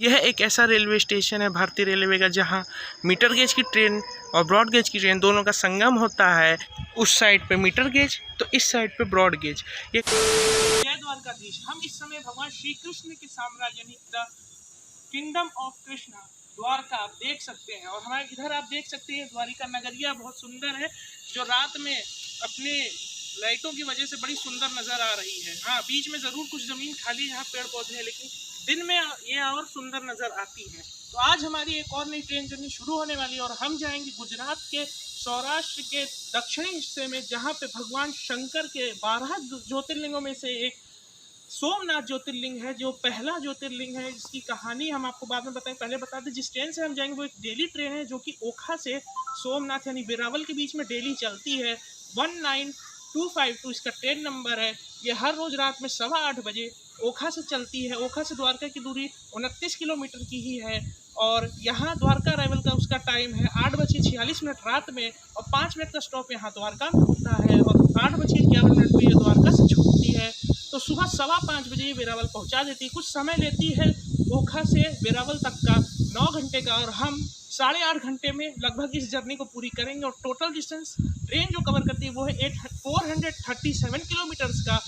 यह एक ऐसा रेलवे स्टेशन है भारतीय रेलवे का जहां मीटर गेज की ट्रेन और ब्रॉड गेज की ट्रेन दोनों का संगम होता है। उस साइड पे मीटर गेज तो इस साइड पे ब्रॉड गेज। ये जय द्वारकाधीश। हम इस समय भगवान श्री कृष्ण के साम्राज्य the kingdom of Krishna Dwarka आप देख सकते हैं। और हमारे इधर आप देख सकते हैं द्वारिका नगरिया बहुत सुंदर है, जो रात में अपने लाइटों की वजह से बड़ी सुंदर नजर आ रही है। हाँ, बीच में जरूर कुछ जमीन खाली यहाँ पेड़ पौधे हैं, लेकिन दिन में ये और सुंदर नजर आती है। तो आज हमारी एक और नई ट्रेन जर्नी शुरू होने वाली है और हम जाएंगे गुजरात के सौराष्ट्र के दक्षिणी हिस्से में, जहाँ पे भगवान शंकर के 12 ज्योतिर्लिंगों में से एक सोमनाथ ज्योतिर्लिंग है, जो पहला ज्योतिर्लिंग है। इसकी कहानी हम आपको बाद में बताएं। पहले बता दें, जिस ट्रेन से हम जाएंगे वो एक डेली ट्रेन है, जो कि ओखा से सोमनाथ यानी वेरावल के बीच में डेली चलती है। 19252 इसका ट्रेन नंबर है। ये हर रोज रात में 8:15 बजे ओखा से चलती है। ओखा से द्वारका की दूरी 29 किलोमीटर की ही है। और यहाँ द्वारका अराइवल का उसका टाइम है 8:46 रात में, और 5 मिनट का स्टॉप यहाँ द्वारका में होता है। और 8:51 पर ये द्वारका से छूटती है, तो सुबह 5:15 बजे ये वेरावल पहुँचा देती है। कुछ समय लेती है ओखा से वेरावल तक का, 9 घंटे का, और हम 8.5 घंटे में लगभग इस जर्नी को पूरी करेंगे। और टोटल डिस्टेंस ट्रेन जो कवर करती है वो है 437 किलोमीटर्स का,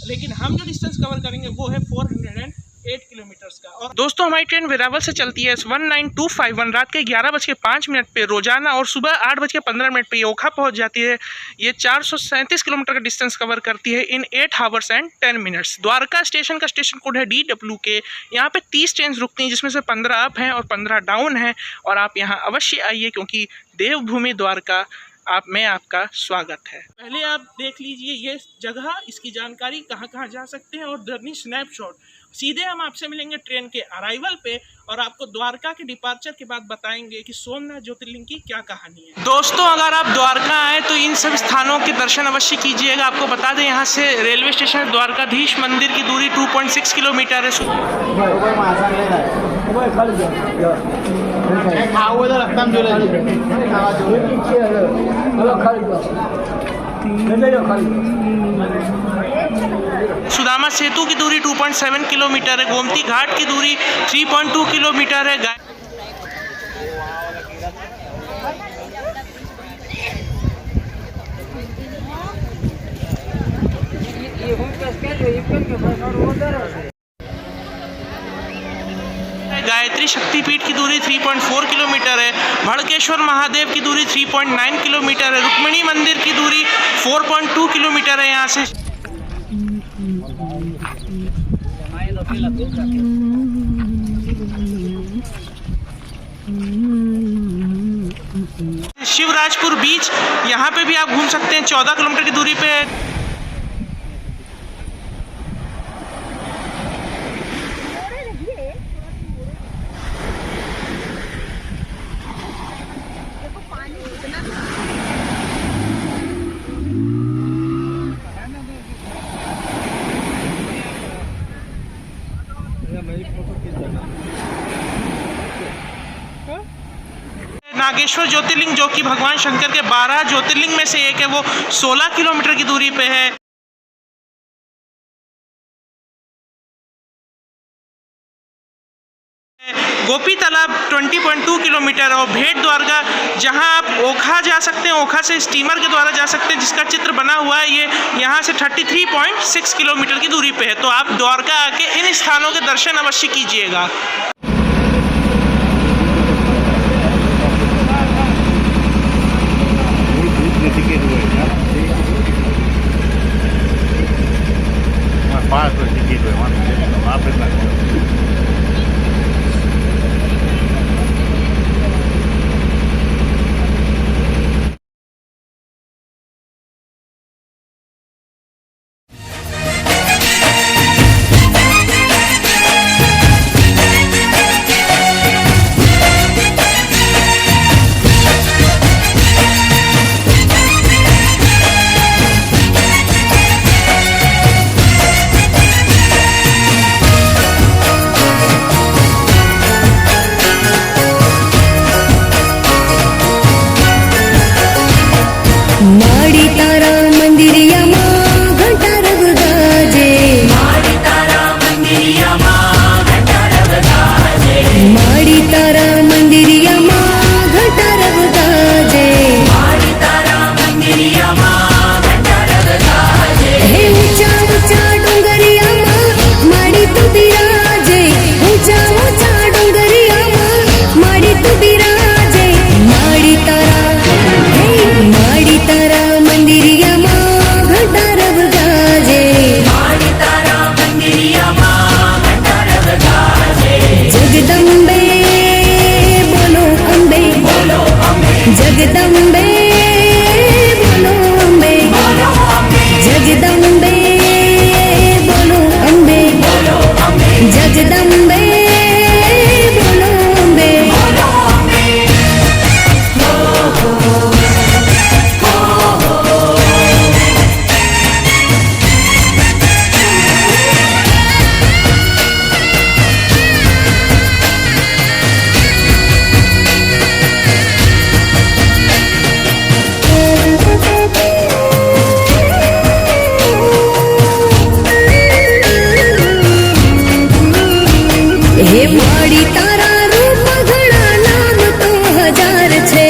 लेकिन हम जो डिस्टेंस कवर करेंगे वो है 408 किलोमीटर्स का। और दोस्तों, हमारी ट्रेन वेरावल से चलती है 19251 रात के 11:05 पे रोजाना, और सुबह 8:15 पे ये ओखा पहुंच जाती है। ये 437 किलोमीटर का डिस्टेंस कवर करती है इन 8 hours and 10 minutes. Dwarka station का स्टेशन कोड है DWK। यहाँ पे 30 ट्रेन रुकती हैं, जिसमें से 15 अप हैं और 15 डाउन हैं। और आप यहाँ अवश्य आइए, क्योंकि देवभूमि द्वारका में आपका स्वागत है। पहले आप देख लीजिए ये जगह, इसकी जानकारी कहाँ कहाँ जा सकते हैं और जर्नी स्नैपशॉट। सीधे हम आपसे मिलेंगे ट्रेन के अराइवल पे, और आपको द्वारका के डिपार्चर के बाद बताएंगे कि सोमनाथ ज्योतिर्लिंग की क्या कहानी है। दोस्तों, अगर आप द्वारका आए तो इन सब स्थानों के दर्शन अवश्य कीजिएगा। आपको बता दें, यहाँ से रेलवे स्टेशन द्वारकाधीश मंदिर की दूरी 2.6 किलोमीटर है। सुदामा सेतु की दूरी 2.7 किलोमीटर है। गोमती घाट की दूरी 3.2 किलोमीटर है। गायत्री शक्तिपीठ की दूरी 3.4 किलोमीटर है। भड़केश्वर महादेव की दूरी 3.9 किलोमीटर है। रुक्मिणी मंदिर की दूरी 4.2 किलोमीटर है। यहाँ से शिवराजपुर बीच, यहाँ पे भी आप घूम सकते हैं, 14 किलोमीटर की दूरी पे है। नागेश्वर ज्योतिर्लिंग, जो कि भगवान शंकर के 12 ज्योतिर्लिंग में से एक है, वो 16 किलोमीटर की दूरी पे है। गोपी तालाब 20.2 किलोमीटर, और भेंट द्वारका, जहां आप ओखा जा सकते हैं, ओखा से स्टीमर के द्वारा जा सकते हैं, जिसका चित्र बना हुआ है। ये यहां से 33.6 किलोमीटर की दूरी पे है। तो आप द्वारका आके इन स्थानों के दर्शन अवश्य कीजिएगा। માડી તારા રૂપ ઘણા નામ તો હજાર છે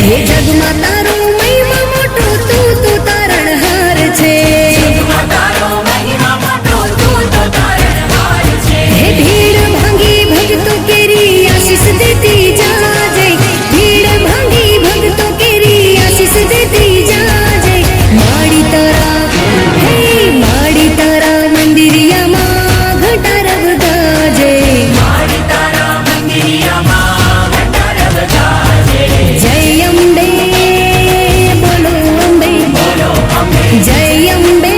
હે જગમાં તારો મહિમા મોટો તું તારણહાર છે હે ભીડ ભાંગી ભક્તો કેરી આશીષ દેતી જાજે ભીડ ભાંગી ભક્તો કેરી આશીષ દેતી જાજે માડી તારા મંદિરિયામાં ઘટા રબ ગાજે જય અંબે બોલો અંબે જય અંબે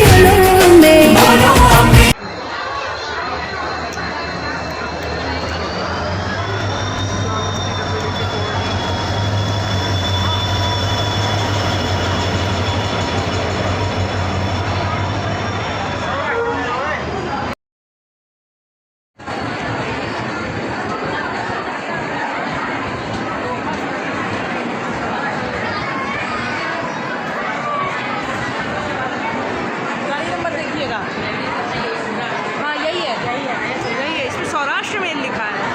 બોલો અંબે गाड़ी नंबर देखिएगा। हाँ यही है इसमें सौराष्ट्र में लिखा है।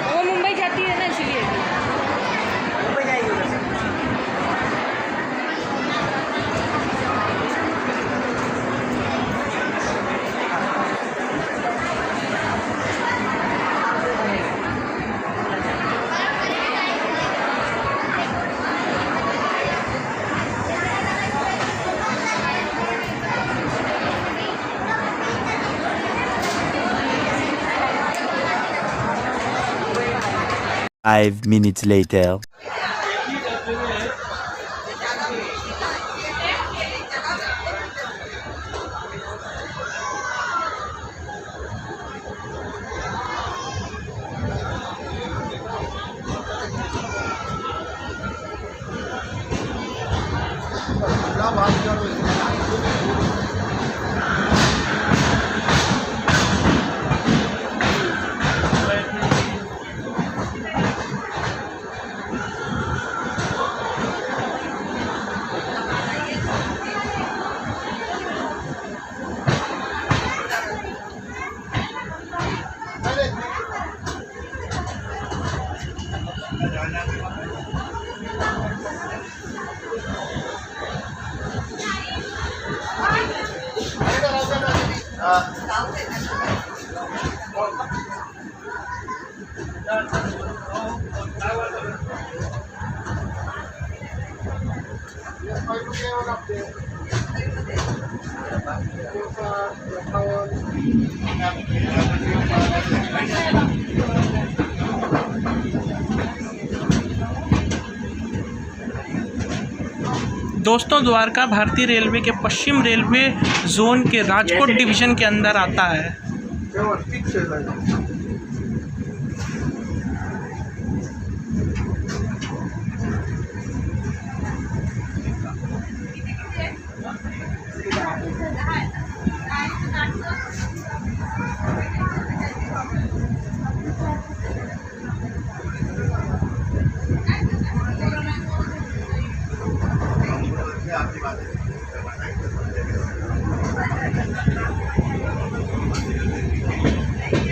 वो मुंबई जाती है ना इसलिए। मुंबई जाएगी। Five minutes later. दोस्तों, द्वारका भारतीय रेलवे के पश्चिम रेलवे जोन के राजकोट डिवीज़न के अंदर आता है।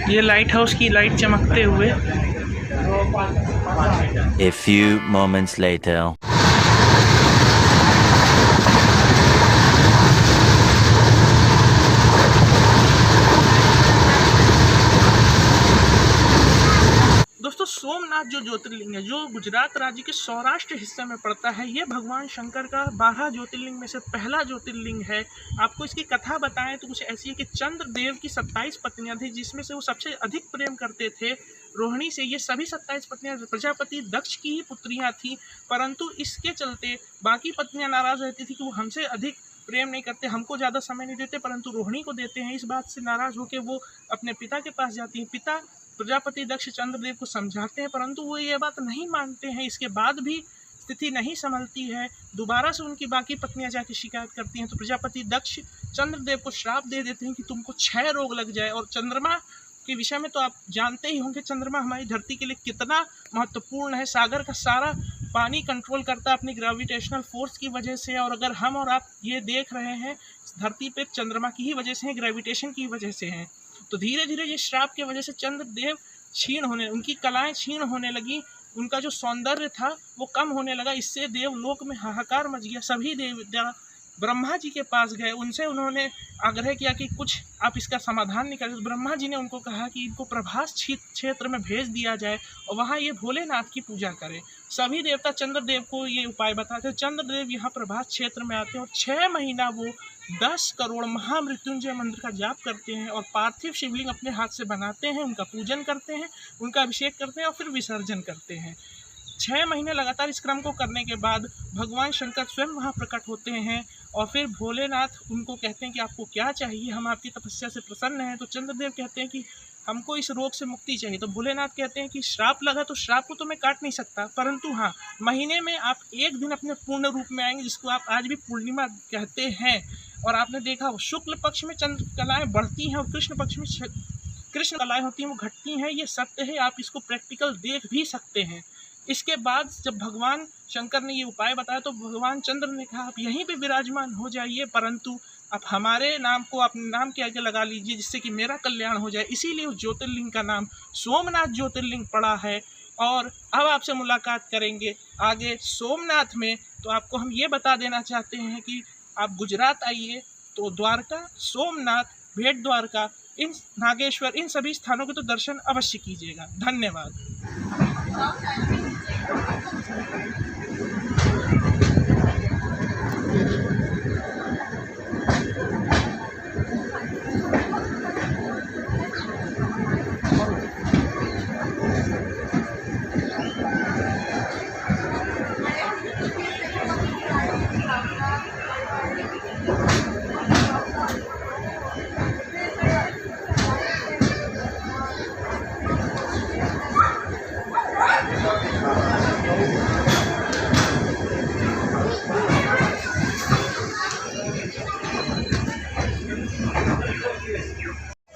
ये लाइट हाउस की लाइट चमकते हुए। A few moments later. दोस्तों, सोमनाथ जो ज्योतिर्लिंग है, जो गुजरात राज्य के सौराष्ट्र हिस्से में पड़ता है, ये भगवान शंकर का 12 ज्योतिर्लिंग में से पहला ज्योतिर्लिंग है। आपको इसकी कथा बताएं तो कुछ ऐसी है कि चंद्रदेव की 27 पत्नियां थी, जिसमें से वो सबसे अधिक प्रेम करते थे रोहिणी से। ये सभी 27 पत्नियां प्रजापति दक्ष की ही पुत्रियां थी, परंतु इसके चलते बाकी पत्नियां नाराज रहती थी कि वो हमसे अधिक प्रेम नहीं करते, हमको ज़्यादा समय नहीं देते, परंतु रोहिणी को देते हैं। इस बात से नाराज़ होकर वो अपने पिता के पास जाती हैं। पिता प्रजापति दक्ष चंद्रदेव को समझाते हैं, परंतु वो ये बात नहीं मानते हैं। इसके बाद भी स्थिति नहीं संभलती है, दोबारा से उनकी बाकी पत्नियां जाके शिकायत करती हैं, तो प्रजापति दक्ष चंद्रदेव को श्राप दे देते हैं कि तुमको 6 रोग लग जाए। और चंद्रमा के विषय में तो आप जानते ही होंगे, चंद्रमा हमारी धरती के लिए कितना महत्वपूर्ण है। सागर का सारा पानी कंट्रोल करता है अपनी ग्रेविटेशनल फोर्स की वजह से, और अगर हम और आप ये देख रहे हैं धरती पे चंद्रमा की ही वजह से हैं, ग्रेविटेशन की वजह से हैं। तो धीरे धीरे ये श्राप की वजह से चंद्रदेव उनकी कलाएं क्षीण होने लगी, उनका जो सौंदर्य था वो कम होने लगा। इससे देवलोक में हाहाकार मच गया। सभी देवता ब्रह्मा जी के पास गए, उनसे उन्होंने आग्रह किया कि कुछ आप इसका समाधान निकालें। तो ब्रह्मा जी ने उनको कहा कि इनको प्रभास क्षेत्र में भेज दिया जाए और वहाँ ये भोलेनाथ की पूजा करें। सभी देवता चंद्रदेव को ये उपाय बताते हैं। चंद्रदेव यहाँ प्रभास क्षेत्र में आते हैं और 6 महीना वो 10 करोड़ महामृत्युंजय मंत्र का जाप करते हैं और पार्थिव शिवलिंग अपने हाथ से बनाते हैं, उनका पूजन करते हैं, उनका अभिषेक करते हैं और फिर विसर्जन करते हैं। 6 महीने लगातार इस क्रम को करने के बाद भगवान शंकर स्वयं वहाँ प्रकट होते हैं और फिर भोलेनाथ उनको कहते हैं कि आपको क्या चाहिए, हम आपकी तपस्या से प्रसन्न हैं। तो चंद्रदेव कहते हैं कि हमको इस रोग से मुक्ति चाहिए। तो भोलेनाथ कहते हैं कि श्राप लगा तो श्राप को तो मैं काट नहीं सकता, परंतु हाँ, महीने में आप एक दिन अपने पूर्ण रूप में आएंगे, जिसको आप आज भी पूर्णिमा कहते हैं। और आपने देखा शुक्ल पक्ष में चंद्र कलाएँ बढ़ती हैं और कृष्ण पक्ष में कृष्ण कलाएँ होती हैं वो घटती हैं। ये सत्य है, आप इसको प्रैक्टिकल देख भी सकते हैं। इसके बाद जब भगवान शंकर ने ये उपाय बताया तो भगवान चंद्र ने कहा आप यहीं पे विराजमान हो जाइए, परंतु आप हमारे नाम को अपने नाम के आगे लगा लीजिए जिससे कि मेरा कल्याण हो जाए। इसीलिए उस ज्योतिर्लिंग का नाम सोमनाथ ज्योतिर्लिंग पड़ा है। और अब आपसे मुलाकात करेंगे आगे सोमनाथ में। तो आपको हम ये बता देना चाहते हैं कि आप गुजरात आइए तो द्वारका, सोमनाथ, भेट द्वारका, इन नागेश्वर, इन सभी स्थानों के तो दर्शन अवश्य कीजिएगा। धन्यवाद।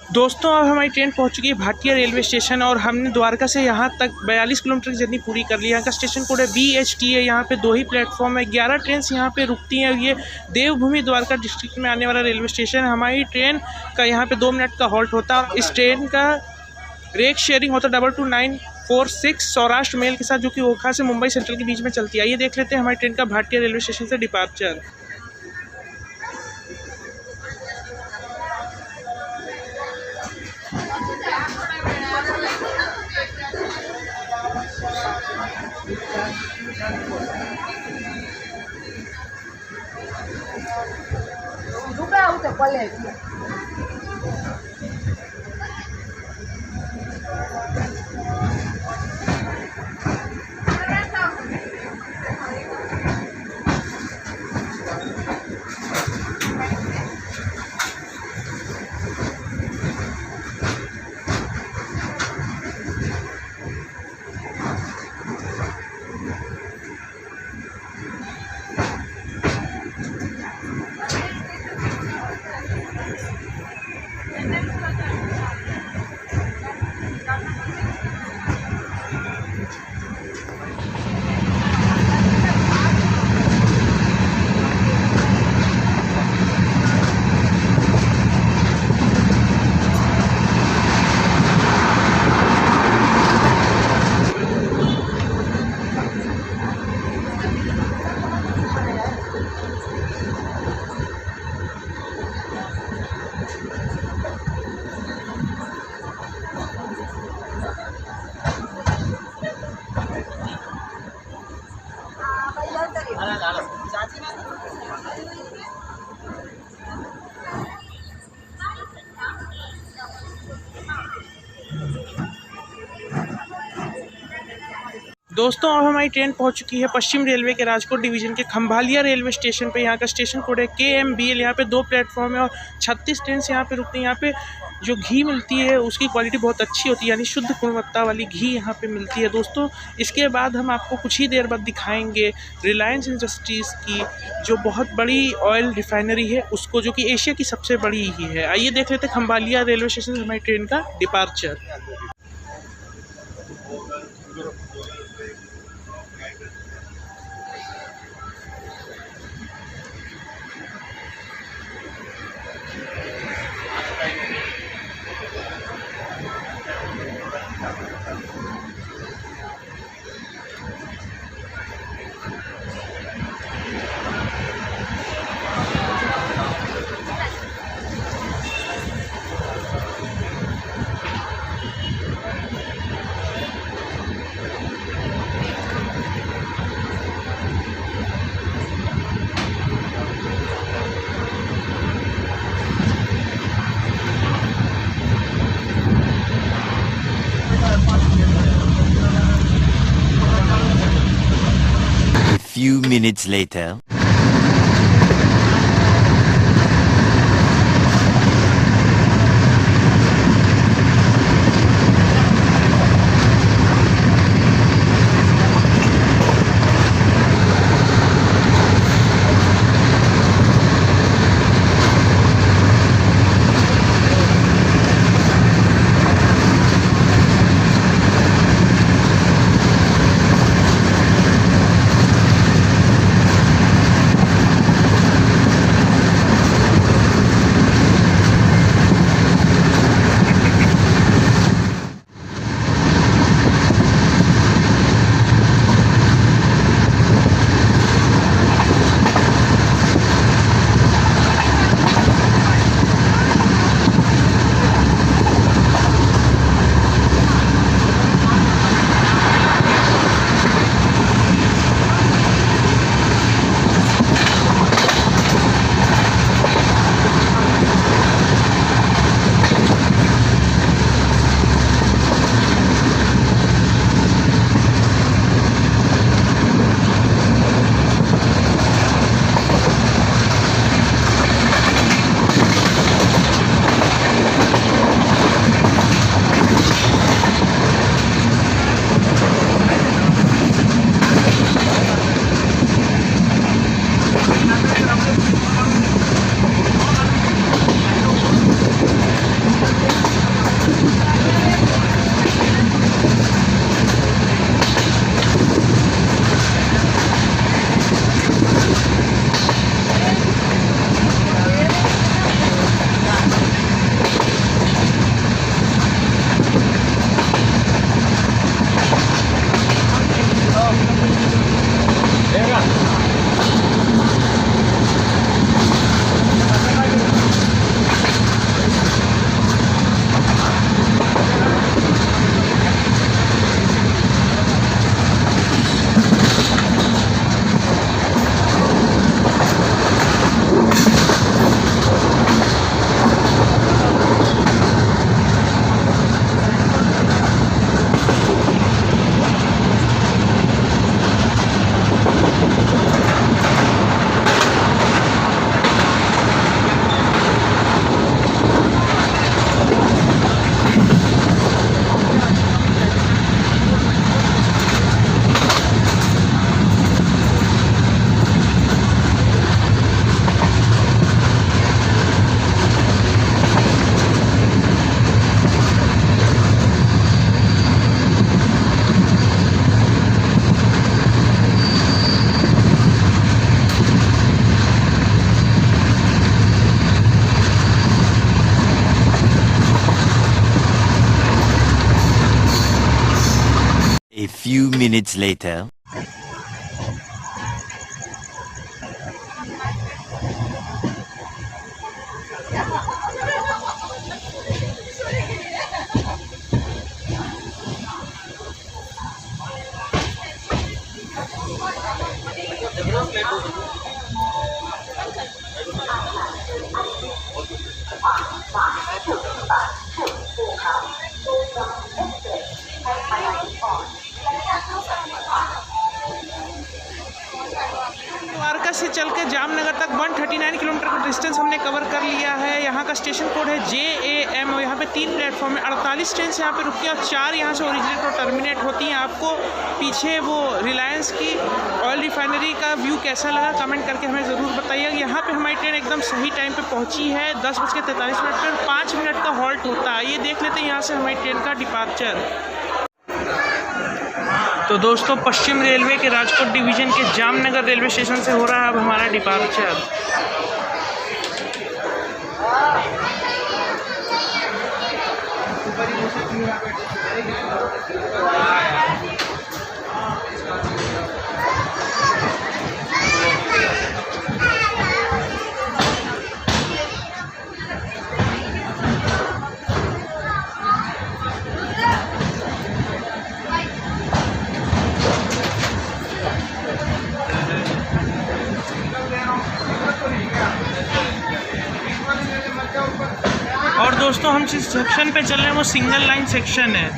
दोस्तों अब हमारी ट्रेन पहुंच चुकी है भाटिया रेलवे स्टेशन और हमने द्वारका से यहाँ तक 42 किलोमीटर की जर्नी पूरी कर ली। यहाँ का स्टेशन कोड है BHT है। यहाँ पे 2 ही प्लेटफॉर्म है, 11 ट्रेन यहाँ पे रुकती हैं। ये देवभूमि द्वारका डिस्ट्रिक्ट में आने वाला रेलवे स्टेशन है। हमारी ट्रेन का यहाँ पे 2 मिनट का हॉल्ट होता है। इस ट्रेन का रेक शेयरिंग होता है 22946 सौराष्ट्र मेल के साथ, जो कि ओखा से मुंबई सेंट्रल के बीच में चलती है। आइए देख लेते हैं हमारी ट्रेन का भाटिया रेलवे स्टेशन से डिपार्चर। दोस्तों अब हमारी ट्रेन पहुंच चुकी है पश्चिम रेलवे के राजकोट डिवीज़न के खंभालिया रेलवे स्टेशन पे। यहाँ का स्टेशन कोड है KMBL। यहाँ पे 2 प्लेटफॉर्म है और 36 ट्रेन यहाँ पे रुकती है। यहाँ पे जो घी मिलती है उसकी क्वालिटी बहुत अच्छी होती है, यानी शुद्ध गुणवत्ता वाली घी यहाँ पे मिलती है। दोस्तों इसके बाद हम आपको कुछ ही देर बाद दिखाएंगे रिलायंस इंडस्ट्रीज़ की जो बहुत बड़ी ऑयल रिफाइनरी है उसको, जो कि एशिया की सबसे बड़ी ही है। आइए देख लेते हैं खंभालिया रेलवे स्टेशन से हमारी ट्रेन का departure. A few minutes later. A few minutes later. से चल के जामनगर तक 139 किलोमीटर का डिस्टेंस हमने कवर कर लिया है। यहाँ का स्टेशन कोड है JAM और यहाँ पे 3 प्लेटफॉर्म है। 48 ट्रेन यहाँ पे रुकती है और 4 यहाँ से ओरिजिनेट और टर्मिनेट होती हैं। आपको पीछे वो रिलायंस की ऑयल रिफाइनरी का व्यू कैसा लगा कमेंट करके हमें ज़रूर बताइएगा। यहाँ पे हमारी ट्रेन एकदम सही टाइम पे पहुँची है। 10:43 पर 5 मिनट का हॉल्ट होता है। ये देख लेते हैं यहाँ से हमारी ट्रेन का डिपार्चर। तो दोस्तों पश्चिम रेलवे के राजकोट डिवीज़न के जामनगर रेलवे स्टेशन से हो रहा है अब हमारा डिपार्चर। और दोस्तों हम जिस सेक्शन पे चल रहे हैं वो सिंगल लाइन सेक्शन है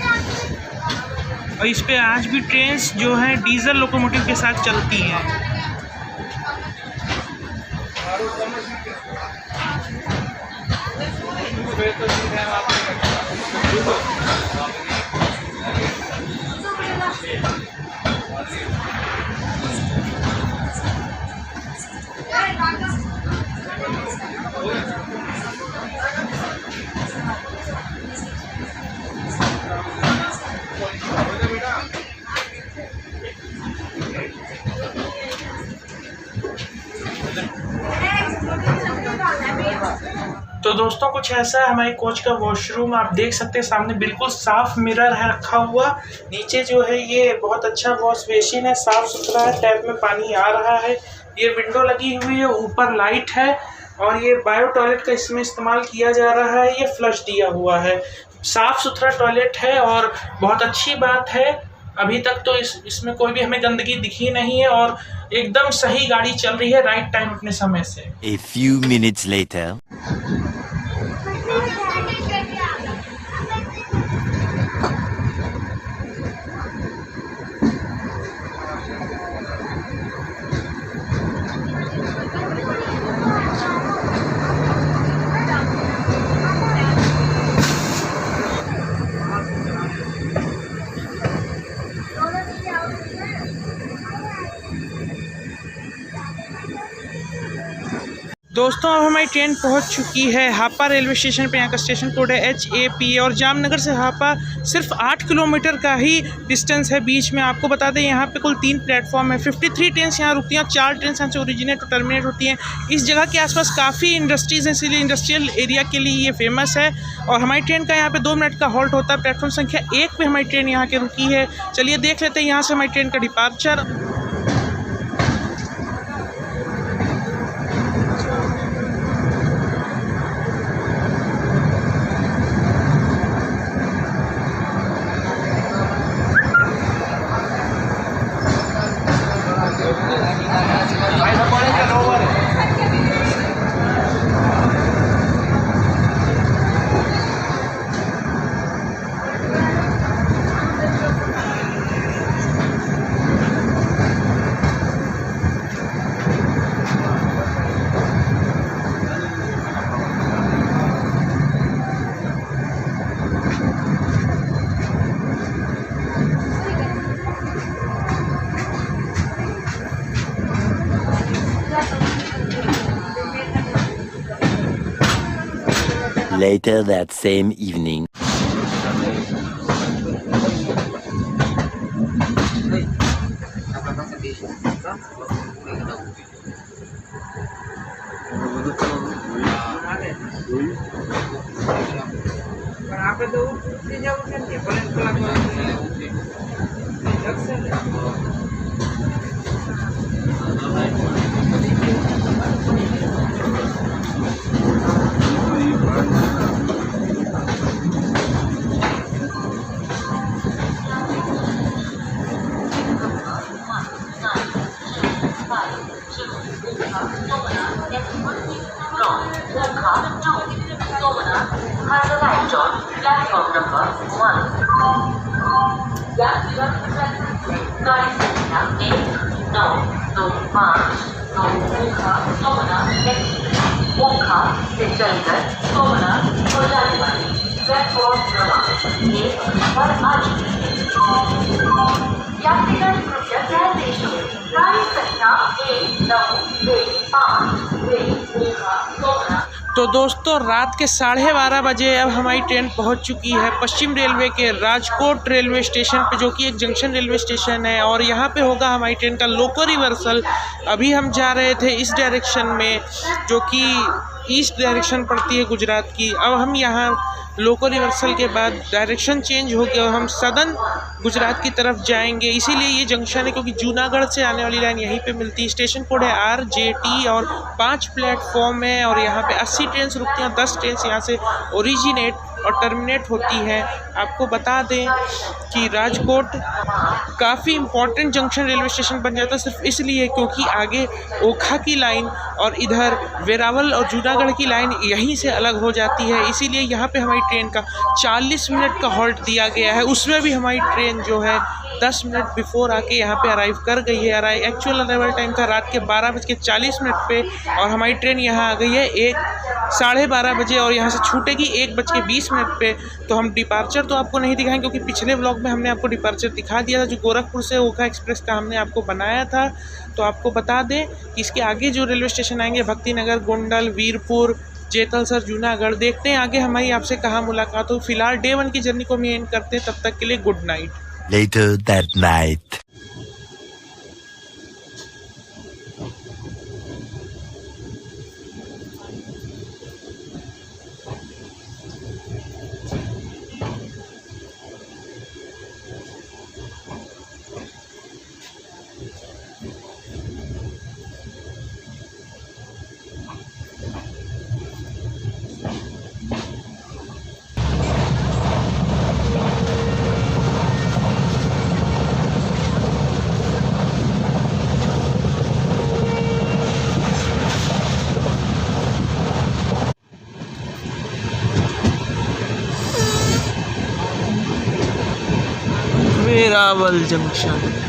और इस पे आज भी ट्रेन्स जो हैं डीजल लोकोमोटिव के साथ चलती हैं। तो दोस्तों कुछ ऐसा है हमारी कोच का वॉशरूम। आप देख सकते हैं सामने बिल्कुल साफ मिरर है रखा हुआ। नीचे जो है ये बहुत अच्छा वॉश बेसिन है, साफ सुथरा है, टैप में पानी आ रहा है। ये विंडो लगी हुई है, ऊपर लाइट है और ये बायो टॉयलेट का इसमें इस्तेमाल किया जा रहा है। ये फ्लश दिया हुआ है, साफ सुथरा टॉयलेट है और बहुत अच्छी बात है। अभी तक तो इसमें कोई भी हमें गंदगी दिखी नहीं है और एकदम सही गाड़ी चल रही है राइट टाइम अपने समय से। A few minutes later. दोस्तों अब हमारी ट्रेन पहुंच चुकी है हापा रेलवे स्टेशन पे। यहाँ का स्टेशन कोड है HAP और जामनगर से हापा सिर्फ 8 किलोमीटर का ही डिस्टेंस है बीच में। आपको बता दें यहाँ पे कुल 3 प्लेटफॉर्म है। 53 ट्रेन यहाँ रुकती हैं, 4 ट्रेन यहाँ से ओरिजिनेट और टर्मिनेट होती हैं। इस जगह के आसपास काफ़ी इंडस्ट्रीज़ हैं, इसीलिए इंडस्ट्रियल एरिया के लिए ये फेमस है। और हमारी ट्रेन का यहाँ पे 2 मिनट का हॉल्ट होता है। प्लेटफॉर्म संख्या 1 पे हमारी ट्रेन यहाँ के रुकी है। चलिए देख लेते हैं यहाँ से हमारी ट्रेन का departure. Later that same evening. Platform number 1. Gaड़ी संख्या 8 9 2 5 ओखा सोमनाथ एक्सप्रेस ओखा से चलकर सोमनाथ हो जाने वाली प्लेटफॉर्म क्रमांक 1 पर आ चुकी है। यात्रीगण कृपया ध्यान दें, गाड़ी संख्या 1915 ओखा सोमनाथ। तो दोस्तों रात के 12:30 बजे अब हमारी ट्रेन पहुंच चुकी है पश्चिम रेलवे के राजकोट रेलवे स्टेशन पे, जो कि एक जंक्शन रेलवे स्टेशन है। और यहाँ पे होगा हमारी ट्रेन का लोको रिवर्सल। अभी हम जा रहे थे इस डायरेक्शन में, जो कि ईस्ट डायरेक्शन पड़ती है गुजरात की। अब हम यहाँ लोको रिवर्सल के बाद डायरेक्शन चेंज हो गया और हम सदर्न गुजरात की तरफ जाएंगे। इसीलिए ये जंक्शन है, क्योंकि जूनागढ़ से आने वाली लाइन यहीं पे मिलती है। स्टेशन कोड है RJT और 5 प्लेटफॉर्म है और यहाँ पे 80 ट्रेन रुकती हैं। 10 ट्रेन यहाँ से ओरिजिनेट और टर्मिनेट होती है। आपको बता दें कि राजकोट काफ़ी इम्पोर्टेंट जंक्शन रेलवे स्टेशन बन जाता है, सिर्फ इसलिए क्योंकि आगे ओखा की लाइन और इधर वेरावल और जूनागढ़ की लाइन यहीं से अलग हो जाती है। इसीलिए यहाँ पे हमारी ट्रेन का 40 मिनट का हॉल्ट दिया गया है। उसमें भी हमारी ट्रेन जो है 10 मिनट बिफोर आके यहाँ पे अराइव कर गई है। एक्चुअल अराइवल टाइम था रात के 12:40 पे और हमारी ट्रेन यहाँ आ गई है 12:30 बजे और यहाँ से छूटेगी 1:20 पे। तो हम डिपार्चर तो आपको नहीं दिखाएंगे, क्योंकि पिछले व्लॉग में हमने आपको डिपार्चर दिखा दिया था, जो गोरखपुर से ओखा एक्सप्रेस का हमने आपको बनाया था। तो आपको बता दें कि इसके आगे जो रेलवे स्टेशन आएंगे भक्तिनगर, गोंडल, वीरपुर, जेतलसर, जूनागढ़। देखते हैं आगे हमारी आपसे कहाँ मुलाकात हो। फिलहाल डे 1 की जर्नी को हम एंड करते हैं। तब तक के लिए good night. Later that night. Veraval junction.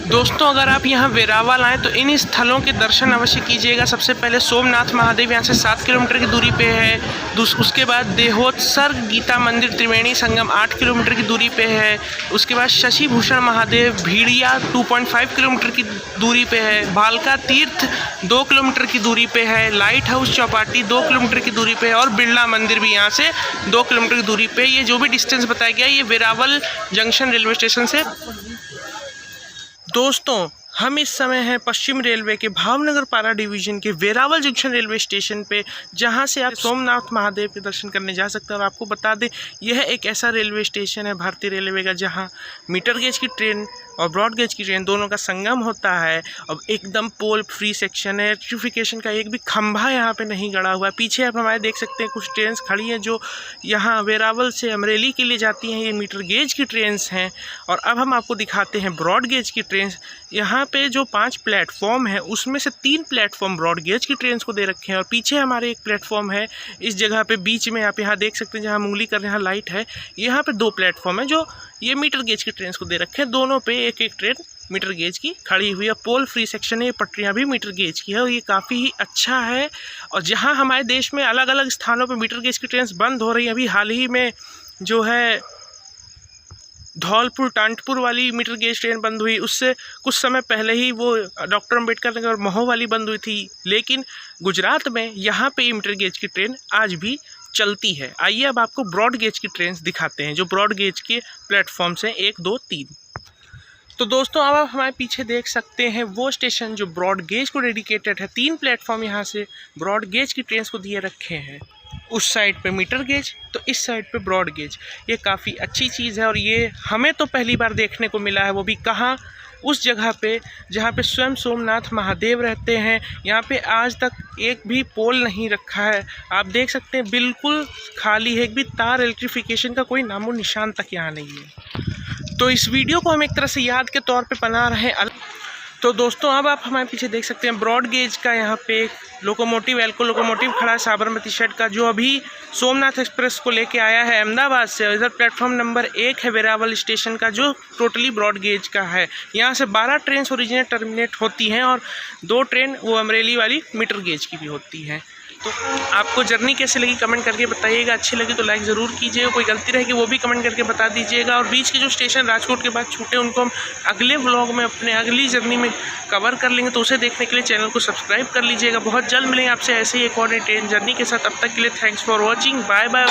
दोस्तों अगर आप यहाँ वेरावल आएँ तो इन स्थलों के दर्शन अवश्य कीजिएगा। सबसे पहले सोमनाथ महादेव यहाँ से 7 किलोमीटर की दूरी पे है। उसके बाद देहोत्सर्ग गीता मंदिर त्रिवेणी संगम 8 किलोमीटर की दूरी पे है। उसके बाद शशि भूषण महादेव भीड़िया 2.5 किलोमीटर की दूरी पे है। भालका तीर्थ 2 किलोमीटर की दूरी पे है। लाइट हाउस चौपाटी 2 किलोमीटर की दूरी पे है और बिरला मंदिर भी यहाँ से 2 किलोमीटर की दूरी पे। ये जो भी डिस्टेंस बताया गया ये वेरावल जंक्शन रेलवे स्टेशन से। दोस्तों हम इस समय हैं पश्चिम रेलवे के भावनगर पारा डिवीज़न के वेरावल जंक्शन रेलवे स्टेशन पे, जहां से आप सोमनाथ महादेव के दर्शन करने जा सकते हैं। और आपको बता दें यह एक ऐसा रेलवे स्टेशन है भारतीय रेलवे का जहां मीटर गेज की ट्रेन और ब्रॉड गेज की ट्रेन दोनों का संगम होता है। अब एकदम पोल फ्री सेक्शन है। इलेक्ट्रिफिकेशन का एक भी खंभा यहाँ पे नहीं गड़ा हुआ है। पीछे आप हमारे देख सकते हैं कुछ ट्रेन खड़ी हैं जो यहाँ वेरावल से अमरेली के लिए जाती हैं। ये मीटर गेज की ट्रेन्स हैं। और अब हम आपको दिखाते हैं ब्रॉड गेज की ट्रेन। यहाँ पे जो 5 प्लेटफॉर्म है उसमें से 3 प्लेटफॉर्म ब्रॉड गेज की ट्रेन को दे रखे हैं और पीछे हमारे एक प्लेटफॉर्म है इस जगह पे बीच में। आप यहाँ देख सकते हैं जहाँ उंगली कर रहे हैं लाइट है, यहाँ पे 2 प्लेटफॉर्म है जो ये मीटर गेज की ट्रेन को दे रखे हैं। दोनों पे एक एक ट्रेन मीटर गेज की खड़ी हुई है। पोल फ्री सेक्शन है, ये पटरियाँ भी मीटर गेज की है और ये काफ़ी ही अच्छा है। और जहाँ हमारे देश में अलग अलग स्थानों पर मीटर गेज की ट्रेन बंद हो रही है, अभी हाल ही में जो है धौलपुर टांटपुर वाली मीटर गेज ट्रेन बंद हुई, उससे कुछ समय पहले ही वो डॉक्टर अम्बेडकर नगर और महो वाली बंद हुई थी। लेकिन गुजरात में यहाँ पे मीटर गेज की ट्रेन आज भी चलती है। आइए अब आपको ब्रॉड गेज की ट्रेन दिखाते हैं जो ब्रॉड गेज के प्लेटफॉर्म्स हैं 1, 2, 3। तो दोस्तों अब आप हमारे पीछे देख सकते हैं वो स्टेशन जो ब्रॉड गेज को डेडिकेटेड है। 3 प्लेटफॉर्म यहाँ से ब्रॉड गेज की ट्रेन को दिए रखे हैं। उस साइड पे मीटर गेज तो इस साइड पे ब्रॉड गेज। ये काफ़ी अच्छी चीज़ है और ये हमें तो पहली बार देखने को मिला है, वो भी कहाँ, उस जगह पे जहाँ पे स्वयं सोमनाथ महादेव रहते हैं। यहाँ पे आज तक एक भी पोल नहीं रखा है। आप देख सकते हैं बिल्कुल खाली है, एक भी तार इलेक्ट्रिफिकेशन का कोई नामो निशान तक यहाँ नहीं है। तो इस वीडियो को हम एक तरह से याद के तौर पे बना रहे हैं। तो दोस्तों अब आप हमारे पीछे देख सकते हैं ब्रॉड गेज का यहाँ पे लोकोमोटिव एल्को लोकोमोटिव खड़ा है साबरमती शेड का, जो अभी सोमनाथ एक्सप्रेस को लेके आया है अहमदाबाद से। इधर प्लेटफॉर्म नंबर 1 है वेरावल स्टेशन का, जो टोटली ब्रॉड गेज का है। यहाँ से 12 ट्रेन ओरिजिनेट टर्मिनेट होती हैं और 2 ट्रेन वो अमरेली वाली मीटर गेज की भी होती हैं। तो आपको जर्नी कैसे लगी कमेंट करके बताइएगा। अच्छी लगी तो लाइक ज़रूर कीजिएगा, कोई गलती रहेगी वो भी कमेंट करके बता दीजिएगा। और बीच के जो स्टेशन राजकोट के बाद छूटे उनको हम अगले व्लॉग में अपने अगली जर्नी में कवर कर लेंगे, तो उसे देखने के लिए चैनल को सब्सक्राइब कर लीजिएगा। बहुत जल्द मिलेंगे आपसे ऐसे ही एक और ट्रेन जर्नी के साथ। अब तक के लिए thanks for watching, bye bye.